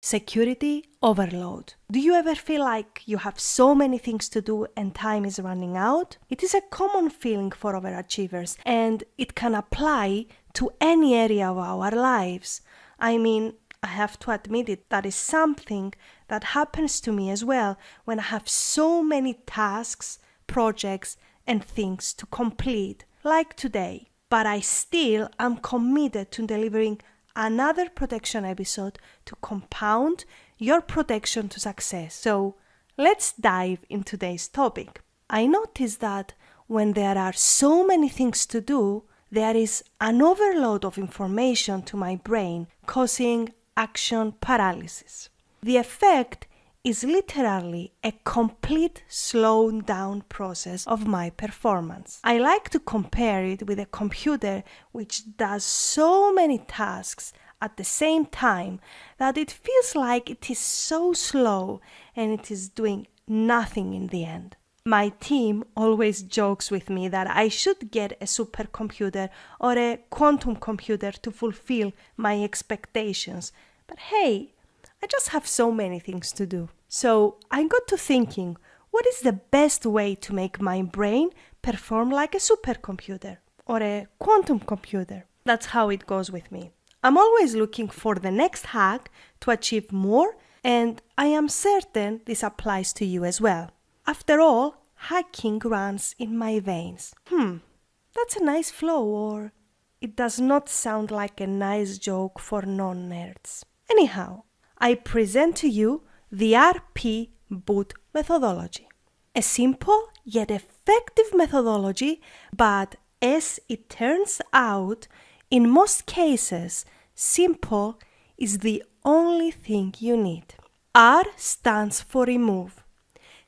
Security overload. Do you ever feel like you have so many things to do and time is running out? It is a common feeling for overachievers, and it can apply to any area of our lives. I mean, I have to admit it, that is something that happens to me as well when I have so many tasks, projects, and things to complete, like today. But I still am committed to delivering another protection episode to compound your protection to success. So let's dive into today's topic. I noticed that when there are so many things to do, there is an overload of information to my brain, causing action paralysis. The effect is literally a complete slowed down process of my performance. I like to compare it with a computer which does so many tasks at the same time that it feels like it is so slow and it is doing nothing in the end. My team always jokes with me that I should get a supercomputer or a quantum computer to fulfill my expectations. But hey, I just have so many things to do. So I got to thinking, what is the best way to make my brain perform like a supercomputer or a quantum computer? That's how it goes with me. I'm always looking for the next hack to achieve more, and I am certain this applies to you as well. After all, hacking runs in my veins. That's a nice flow, or it does not sound like a nice joke for non-nerds. Anyhow, I present to you the RP Boot methodology. A simple yet effective methodology, but as it turns out, in most cases, simple is the only thing you need. R stands for remove.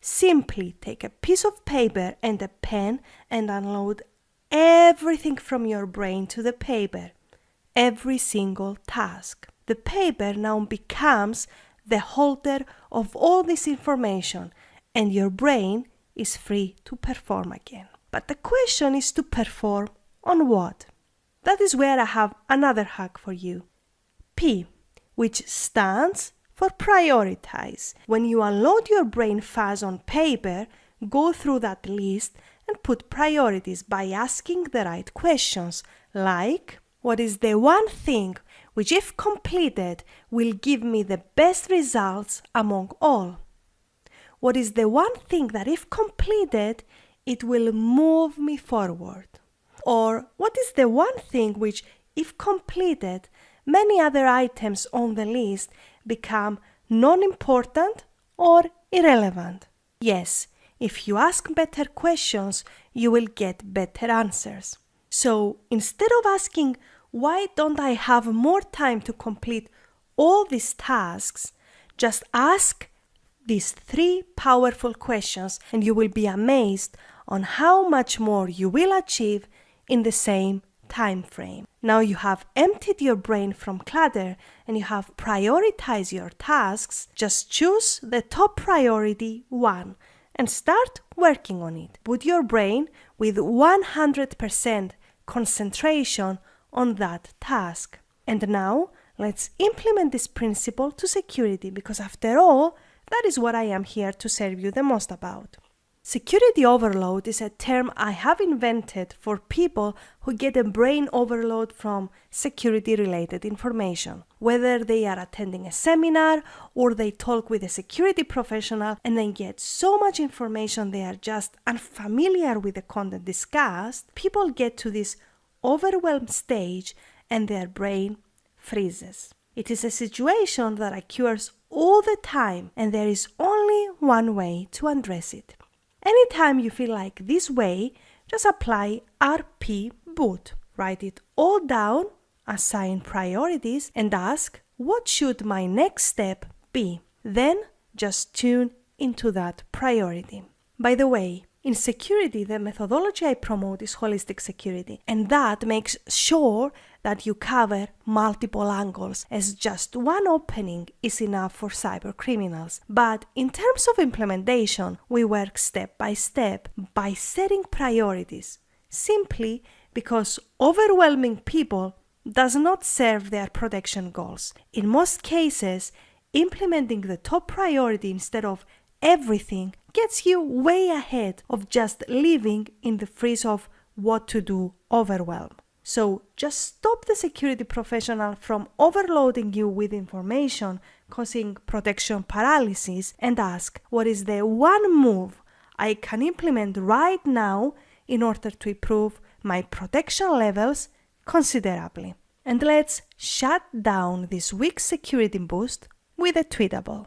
Simply take a piece of paper and a pen and unload everything from your brain to the paper, every single task. The paper now becomes the holder of all this information, and your brain is free to perform again. But the question is to perform on what? That is where I have another hack for you. P, which stands for prioritize. When you unload your brain fuzz on paper, go through that list and put priorities by asking the right questions, like, what is the one thing which, if completed, will give me the best results among all? What is the one thing that, if completed, it will move me forward? Or what is the one thing which, if completed, many other items on the list become non-important or irrelevant? Yes, if you ask better questions, you will get better answers. So instead of asking, why don't I have more time to complete all these tasks, just ask these 3 powerful questions and you will be amazed on how much more you will achieve in the same time frame. Now you have emptied your brain from clutter and you have prioritized your tasks. Just choose the top priority 1 and start working on it. Put your brain with 100% concentration on that task. And now let's implement this principle to security, because after all, that is what I am here to serve you the most about. Security overload is a term I have invented for people who get a brain overload from security-related information. Whether they are attending a seminar or they talk with a security professional and they get so much information they are just unfamiliar with the content discussed, people get to this overwhelmed stage and their brain freezes. It is a situation that occurs all the time, and there is only one way to address it. Anytime you feel like this way, just apply RP Boot. Write it all down, assign priorities, and ask, what should my next step be? Then just tune into that priority. By the way, in security, the methodology I promote is holistic security, and that makes sure that you cover multiple angles, as just one opening is enough for cyber criminals. But in terms of implementation, we work step by setting priorities, simply because overwhelming people does not serve their protection goals. In most cases, implementing the top priority instead of everything gets you way ahead of just living in the freeze of what to do overwhelm. So just stop the security professional from overloading you with information, causing protection paralysis, and ask, what is the one move I can implement right now in order to improve my protection levels considerably? And let's shut down this week's security boost with a tweetable.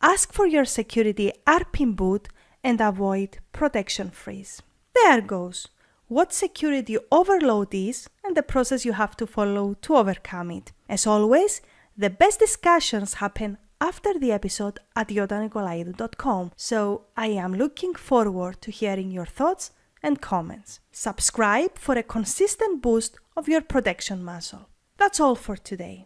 Ask for your security RPM boot and avoid protection freeze. There goes what security overload is and the process you have to follow to overcome it. As always, the best discussions happen after the episode at iotanikolaidou.com, so I am looking forward to hearing your thoughts and comments. Subscribe for a consistent boost of your protection muscle. That's all for today.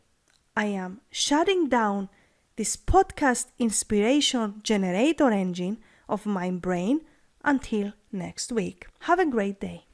I am shutting down this podcast inspiration generator engine of my brain until next week. Have a great day.